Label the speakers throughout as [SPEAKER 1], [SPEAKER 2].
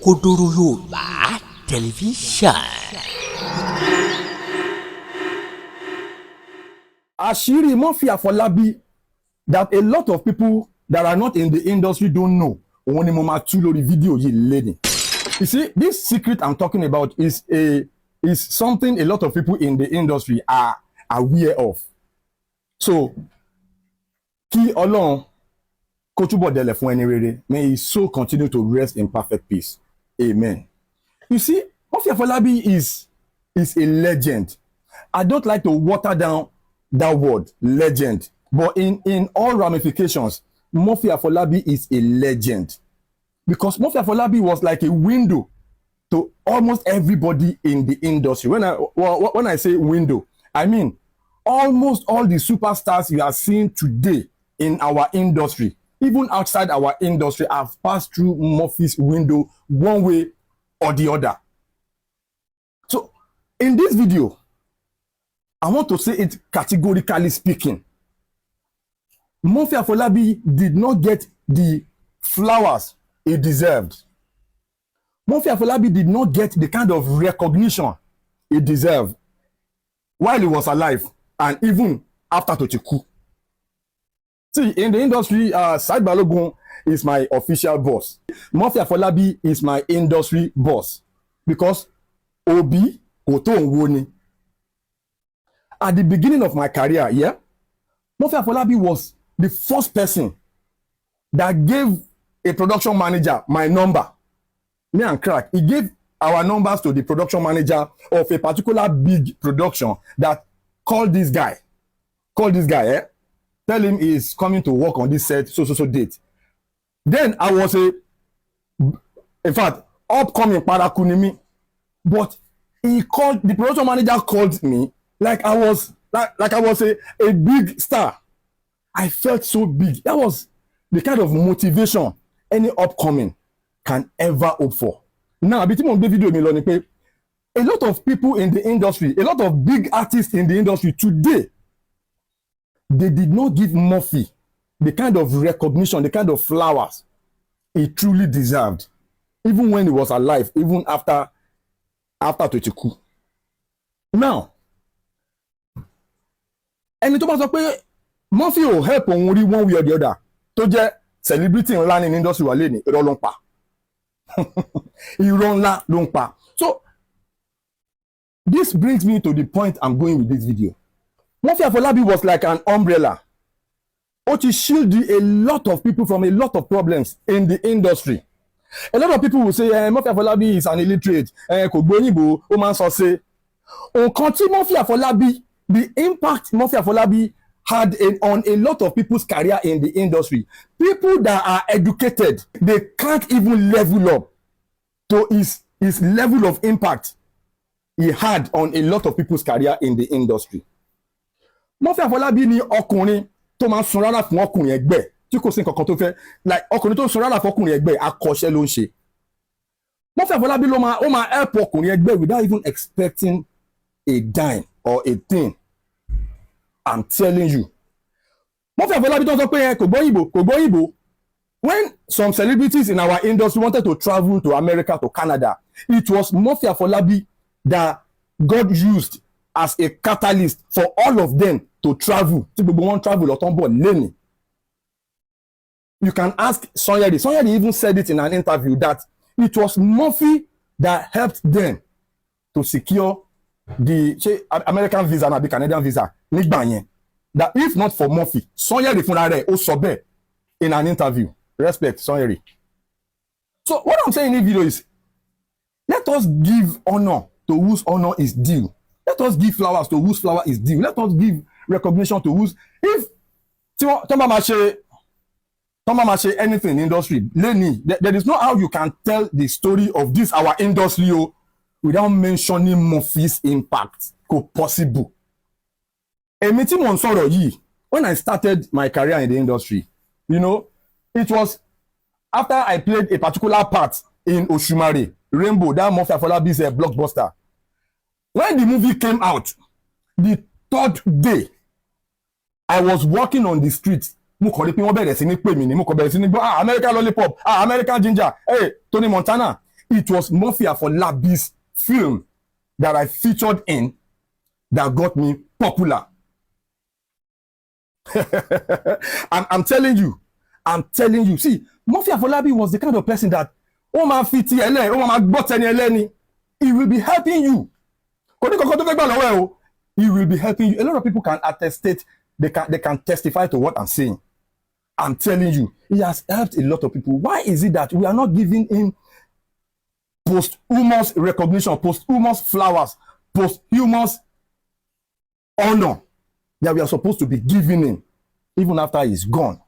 [SPEAKER 1] Òkodoro Yorùbá Television.
[SPEAKER 2] Asiri Afolabi that a lot of people that are not in the industry don't know. Only mama two lori video ye lady. You see, this secret I'm talking about is something a lot of people in the industry are aware of. So, kí Ọlọ́run kó túbọ̀ dẹlẹ̀ fún ẹni rere. May his soul continue to rest in perfect peace. Amen. You see, Afolabi is a legend. I don't like to water down that word, legend. But in all ramifications, Afolabi is a legend. Because Afolabi was like a window to almost everybody in the industry. When I say window, I mean almost all the superstars you are seeing today in our industry, even outside our industry, have passed through Murphy's window one way or the other. So in this video, I want to say it categorically speaking. Afolabi did not get the flowers he deserved. Afolabi did not get the kind of recognition he deserved while he was alive and even after Tochiku. See, in the industry, Said Balogun is my official boss. Afolabi is my industry boss because Obi Koto Nwoni. At the beginning of my career, yeah, Afolabi was the first person that gave a production manager my number. Me and Crack, he gave our numbers to the production manager of a particular big production that called this guy, tell him he's coming to work on this set, so date. Then I was in fact, upcoming Parakunimi, but the production manager called me like I was a big star. I felt so big. That was the kind of motivation any upcoming can ever hope for. Now, a lot of people in the industry, a lot of big artists in the industry today, they did not give Murphy the kind of recognition, the kind of flowers he truly deserved, even when he was alive, even after Tochiku. Now, ẹni tó bá sọ pé Murphy ò help òun rí one way or the other tó jẹ́ celebrity ńlá ní industry wà lẹ́ni irọ́ ló ń pa. Irọ́ ńlá ló ń pa. So, this brings me to the point I'm going with this video. Afolabi was like an umbrella. It shielded a lot of people from a lot of problems in the industry. A lot of people will say, Afolabi is an illiterate. Kò gbóyìnbó, ó máa ń sọ ṣe. Nǹkan tí Afolabi, the impact Afolabi had on a lot of people's career in the industry. People that are educated, they can't even level up to his level of impact he had on a lot of people's career in the industry. Afolabi ni ọkùnrin tó máa ń sun rárá fún ọkùnrin ẹgbẹ́ tí kò sí nǹkan kan tó fẹ́, like ọkùnrin tó ń sun rárá fún ọkùnrin ẹgbẹ́ akọ́ṣẹ́ ló ń ṣe. Afolabi ló máa help ọkùnrin ẹgbẹ́ without even expecting a dime or a thing. I'm telling you. Afolabi tó sọ pé kò gbọ́ Ìgbò. When some celebrities in our industry wanted to travel to America, to Canada, it was Afolabi that God used as a catalyst for all of them to travel. Tí gbogbo wọn travel ọ̀tọ̀ ń bọ̀ lẹ́nìí. You can ask Sonyeri. Sonyeri even said it in an interview that it was Murphy that helped them to secure the American visa and the Canadian visa nígbà yẹn. That if not for Murphy, Sonyeri fúnra rẹ̀ ó sọ bẹ́ẹ̀ in an interview. Respect, Sonyeri. So what I'm saying in this video is, let us give honor to whose honor is due. Let us give flowers to whose flower is due. Let us give recognition to whose. If Toma Mache anything in the industry, Lehin, there is no how you can tell the story of this our industry without mentioning Murphy's impact. Kò possible. Èmi tí mo ń sọ̀rọ̀ yìí, when I started my career in the industry, you know, it was after I played a particular part in Oshumare, Rainbow, that Afolabi's blockbuster. When the movie came out, the third day, I was walking on the street. Mo kọ̀ rí pé wọ́n bẹ̀rẹ̀ sí ní pè mí ní mo kọ̀ bẹ̀rẹ̀ sí ní gbọ́ American Lollipop, American Ginger, hey Tony Montana. it was Murphy Afolabi's film that I featured in that got me popular. I'm telling you. See, Murphy Afolabi was the kind of person that he will be helping you. He will be helping you. A lot of people can attestate, they can testify to what I'm saying. I'm telling you, he has helped a lot of people. Why is it that we are not giving him posthumous recognition, posthumous flowers, posthumous honor that we are supposed to be giving him even after he's gone?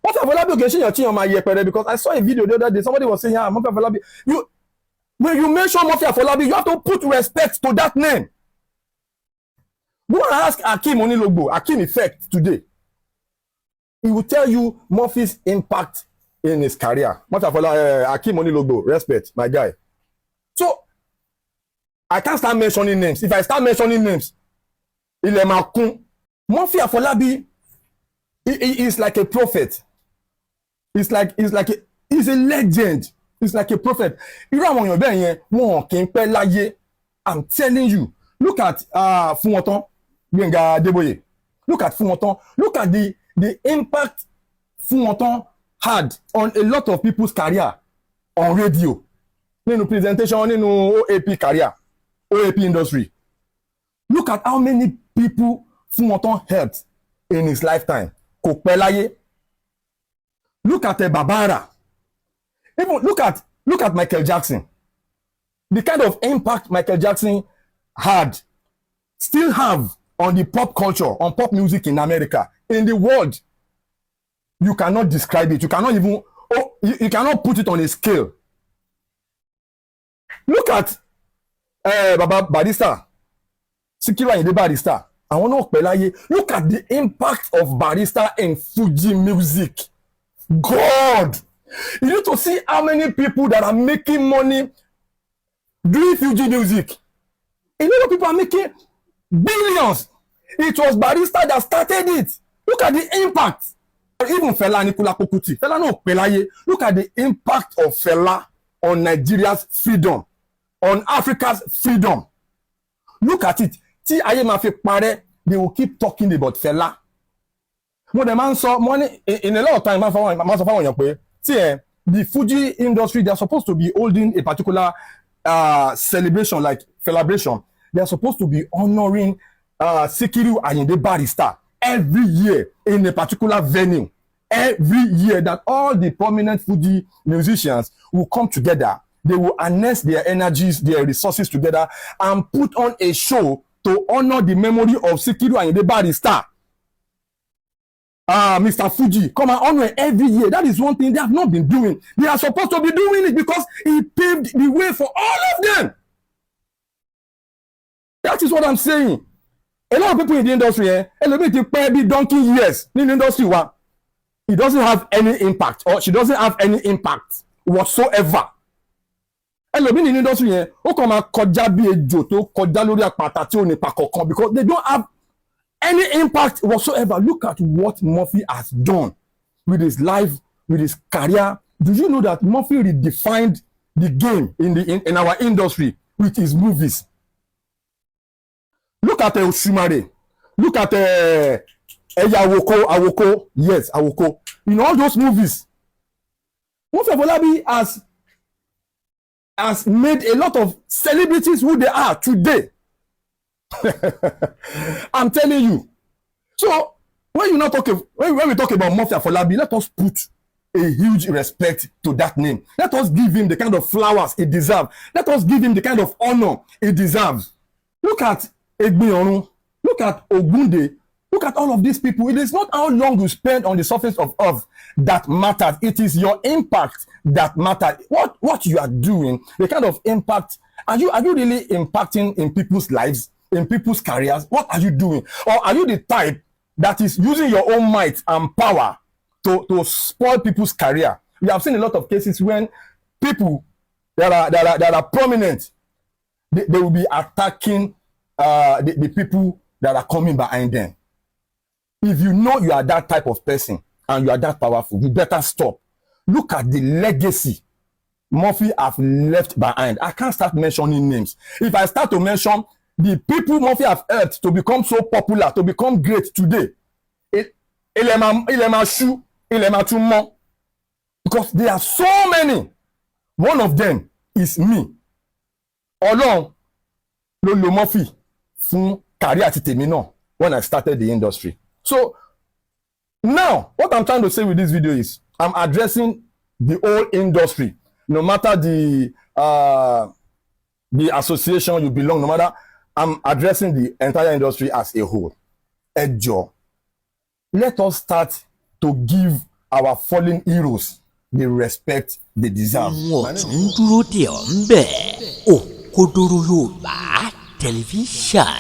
[SPEAKER 2] What Afolabi occasion on my year, because I saw a video the other day, somebody was saying, Murphy Afolabi, when you mention Murphy Afolabi, you have to put respect to that name. Go and ask Akim Onilogbo, Akim Effect today. He will tell you Murphy's impact in his career. Murphy Afolabi, Akim Onilogbo, respect, my guy. So, I can't start mentioning names. If I start mentioning names, Murphy Afolabi, he is like a prophet. He's a legend. He's like a prophet. I'm telling you. Look at Fumoton. Look at Fumoton. Look at the impact Fumoton had on a lot of people's career on radio. Presentation, OAP career, OAP industry. Look at how many people Fumoton helped in his lifetime. Look at Babara. Even look at Michael Jackson. The kind of impact Michael Jackson had, still have on the pop culture, on pop music in America, in the world. You cannot describe it. You cannot even, you cannot put it on a scale. Look at Baba Barrister, Sikiru Ayinde Barrister. Look at the impact of Barrister in Fuji music. God, you need to see how many people that are making money doing Fuji music. A lot of people are making billions. It was Barrister that started it. Look at the impact. Even Fela Nicola Kokuti. Fela no Pelaye. Look at the impact of Fela on Nigeria's freedom, on Africa's freedom. Look at it. They will keep talking about Fela. When the man saw money in a lot of time, the Fuji industry, they are supposed to be holding a particular celebration, like celebration. They are supposed to be honoring Sikiru Ayinde Barrister every year in a particular venue. Every year, that all the prominent Fuji musicians will come together. They will harness their energies, their resources together and put on a show to honor the memory of Sikiru Ayinde Barrister. Mr. Fuji, come and honor every year. That is one thing they have not been doing. They are supposed to be doing it because he paved the way for all of them. That is what I'm saying. A lot of people in the industry, be donkey years in the industry. He doesn't have any impact, or she doesn't have any impact whatsoever. In the industry, because they don't have any impact whatsoever. Look at what Murphy has done with his life, with his career. Do you know that Murphy redefined the game in our industry with his movies? Look at Oshumare. Look at Awoko. Yes, Awoko. In all those movies, Murphy Afolabi has made a lot of celebrities who they are today. I'm telling you. So when we talk about Murphy Afolabi, let us put a huge respect to that name. Let us give him the kind of flowers he deserves. Let us give him the kind of honor he deserves. Look at Egbiorun. Look at Ogunde. Look at all of these people. It is not how long you spend on the surface of earth that matters. It is your impact that matters. What you are doing, the kind of impact. Are you really impacting in people's lives, in people's careers? What are you doing? Or are you the type that is using your own might and power to spoil people's career? We have seen a lot of cases when people that are prominent, they will be attacking the people that are coming behind them. If you know you are that type of person and you are that powerful, you better stop. Look at the legacy Murphy have left behind. I can't start mentioning names. If I start to mention the people Murphy have helped to become so popular, to become great today, because there are so many. One of them is me. Ọlọ́run ló lo Murphy fún career àti tèmi náà when I started the industry. So now, what I'm trying to say with this video is I'm addressing the whole industry, no matter the association you belong, no matter, I'm addressing the entire industry as a whole. Ẹ jọ̀ọ́, let us start to give our fallen heroes the respect they deserve.
[SPEAKER 1] Wọ́n tún dúró dè ọ́ ń bẹ̀. Òkodoro Yorùbá tẹlifíṣàn.